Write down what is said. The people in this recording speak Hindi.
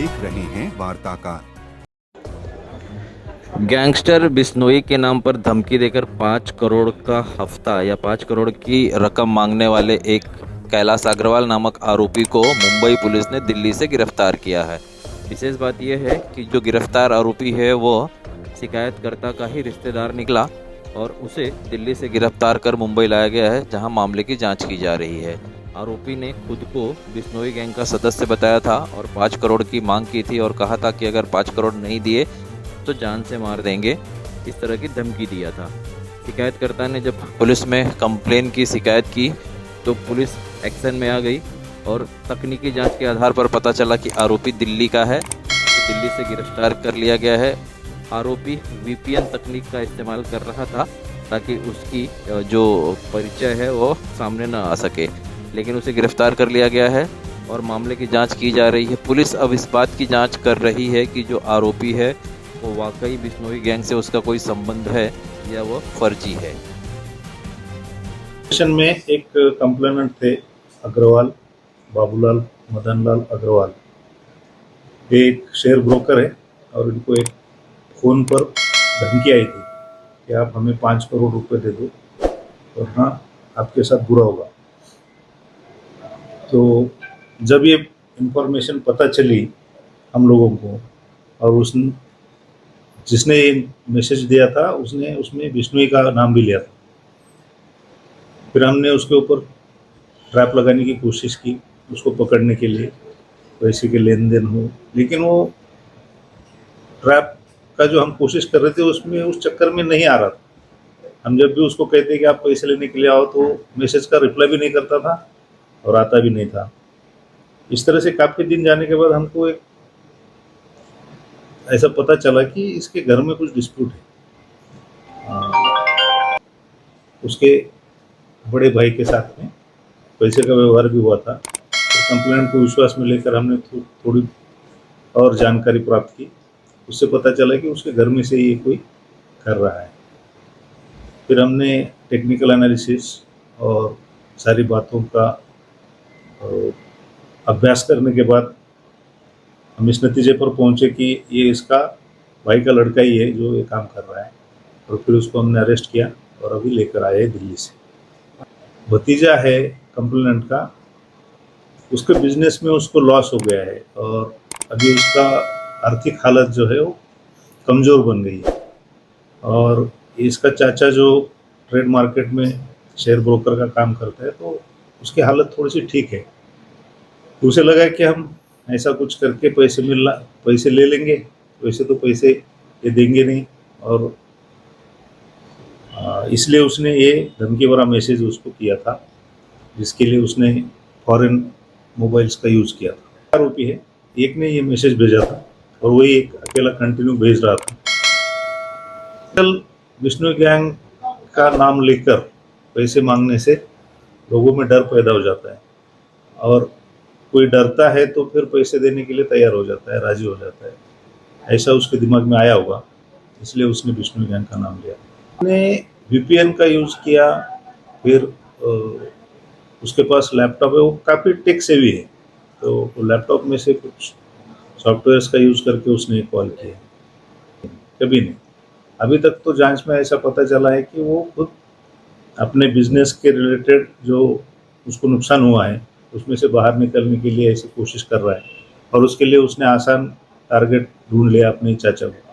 देख रहे हैं वार्ताकार। गैंगस्टर बिश्नोई के नाम पर धमकी देकर 5 करोड़ का हफ्ता या 5 करोड़ की रकम मांगने वाले एक कैलाश अग्रवाल नामक आरोपी को मुंबई पुलिस ने दिल्ली से गिरफ्तार किया है। विशेष बात यह है कि जो गिरफ्तार आरोपी है वो शिकायतकर्ता का ही रिश्तेदार निकला और उसे दिल्ली से गिरफ्तार कर मुंबई लाया गया है, जहां मामले की जांच की जा रही है। आरोपी ने खुद को बिश्नोई गैंग का सदस्य बताया था और 5 करोड़ की मांग की थी और कहा था कि अगर 5 करोड़ नहीं दिए तो जान से मार देंगे, इस तरह की धमकी दिया था। शिकायतकर्ता ने जब पुलिस में कंप्लेन की शिकायत की तो पुलिस एक्शन में आ गई और तकनीकी जांच के आधार पर पता चला कि आरोपी दिल्ली का है, तो दिल्ली से गिरफ्तार कर लिया गया है। आरोपी वीपीएन तकनीक का इस्तेमाल कर रहा था ताकि उसकी जो परिचय है वो सामने न आ सके, लेकिन उसे गिरफ्तार कर लिया गया है और मामले की जांच की जा रही है। पुलिस अब इस बात की जांच कर रही है कि जो आरोपी है वो वाकई बिश्नोई गैंग से उसका कोई संबंध है या वो फर्जी है। स्टेशन में एक कंप्लेनेंट थे अग्रवाल, बाबूलाल मदनलाल अग्रवाल। ये एक शेयर ब्रोकर है और इनको एक फ़ोन पर धमकी आई थी कि आप हमें 5 करोड़ रुपए दे दो और हाँ आपके साथ बुरा होगा। तो जब ये इंफॉर्मेशन पता चली हम लोगों को और जिसने ये मैसेज दिया था उसने उसमें बिश्नोई का नाम भी लिया था, फिर हमने उसके ऊपर ट्रैप लगाने की कोशिश की उसको पकड़ने के लिए, पैसे के लेन देन हो, लेकिन वो ट्रैप का जो हम कोशिश कर रहे थे उसमें उस चक्कर में नहीं आ रहा था। हम जब भी उसको कहते कि आप पैसे लेने के लिए आओ तो मैसेज का रिप्लाई भी नहीं करता था और आता भी नहीं था। इस तरह से काफ़ी दिन जाने के बाद हमको एक ऐसा पता चला कि इसके घर में कुछ डिस्प्यूट है। उसके बड़े भाई के साथ में पैसे का व्यवहार भी हुआ था। तो कंप्लेंट को विश्वास में लेकर हमने थोड़ी और जानकारी प्राप्त की। उससे पता चला कि उसके घर में से ये कोई कर रहा है। फिर हमने टेक्निकल एनालिसिस और सारी बातों का अभ्यास करने के बाद हम इस नतीजे पर पहुंचे कि ये इसका भाई का लड़का ही है जो ये काम कर रहा है, और फिर उसको हमने अरेस्ट किया और अभी लेकर आए दिल्ली से। भतीजा है कंप्लेनेंट का, उसके बिजनेस में उसको लॉस हो गया है और अभी उसका आर्थिक हालत जो है वो कमज़ोर बन गई है। और इसका चाचा जो ट्रेड मार्केट में शेयर ब्रोकर का काम करता है तो उसकी हालत थोड़ी सी ठीक है। तो उसे लगा कि हम ऐसा कुछ करके पैसे ले लेंगे, वैसे तो पैसे ये देंगे नहीं, और इसलिए उसने ये धमकी भरा मैसेज उसको किया था, जिसके लिए उसने फॉरेन मोबाइल्स का यूज़ किया था। आरोपी है, एक ने ये मैसेज भेजा था और वही एक अकेला कंटिन्यू भेज रहा था। कल बिश्नोई गैंग का नाम लेकर पैसे मांगने से लोगों में डर पैदा हो जाता है और कोई डरता है तो फिर पैसे देने के लिए तैयार हो जाता है, राजी हो जाता है। ऐसा उसके दिमाग में आया होगा, इसलिए उसने बिश्नोई गैंग का नाम लिया। उसने वीपीएन का यूज़ किया, फिर उसके पास लैपटॉप है, वो काफ़ी टेक सेवी है, तो लैपटॉप में से कुछ सॉफ्टवेयर्स का यूज़ करके उसने कॉल किया। कभी नहीं, अभी तक तो जांच में ऐसा पता चला है कि वो खुद अपने बिजनेस के रिलेटेड जो उसको नुकसान हुआ है उसमें से बाहर निकलने के लिए ऐसी कोशिश कर रहा है और उसके लिए उसने आसान टारगेट ढूंढ लिया अपने चाचा को।